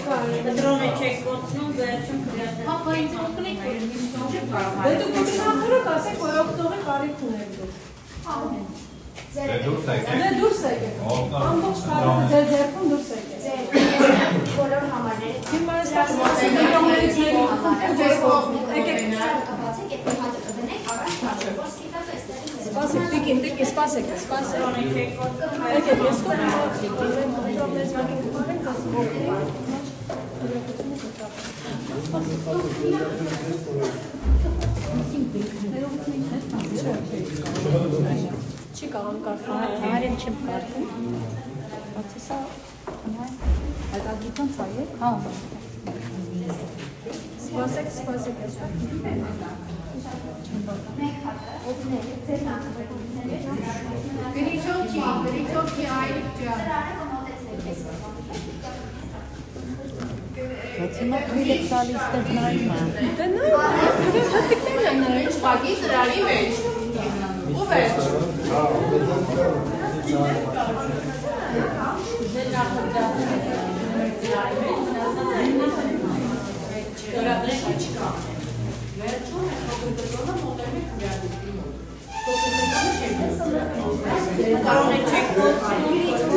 Դրոնը չեք կոծնում, վերջում քրյատը։ Հապա ինձ օգնեք, որ ինձ չեմ կարող։ Դե դուք նախորդ ասեք, որ օգտողի կարիք ունեք դուք։ Դուրս եկեք։ Դե դուրս եկեք։ Ամբողջ կարիքը ձեր ձեռքում դուրս եկեք։ Բոլոր համարները։ Հիմա այս դրոներից եկեք։ Սպասեք, տիկին, սպասեք, սպասեք։ Եկեք, ես կողմացի, դրոմներից վագին կպարենք, Չի կարող կարդալ, Հարեմ չեմ կարդում։ Բացի սա հայտագիտան ծայ է։ Հա։ սպասեք։ Գրիչովքի այլիկ ջան։ Բայց հիմա քույրը տալիս դեռ նայում է։ Դե նայ, հատիկներն են նայում։ Պակի ծրարի մեջ։ Ու վերջ։ Դրոնը չեք կոծնում,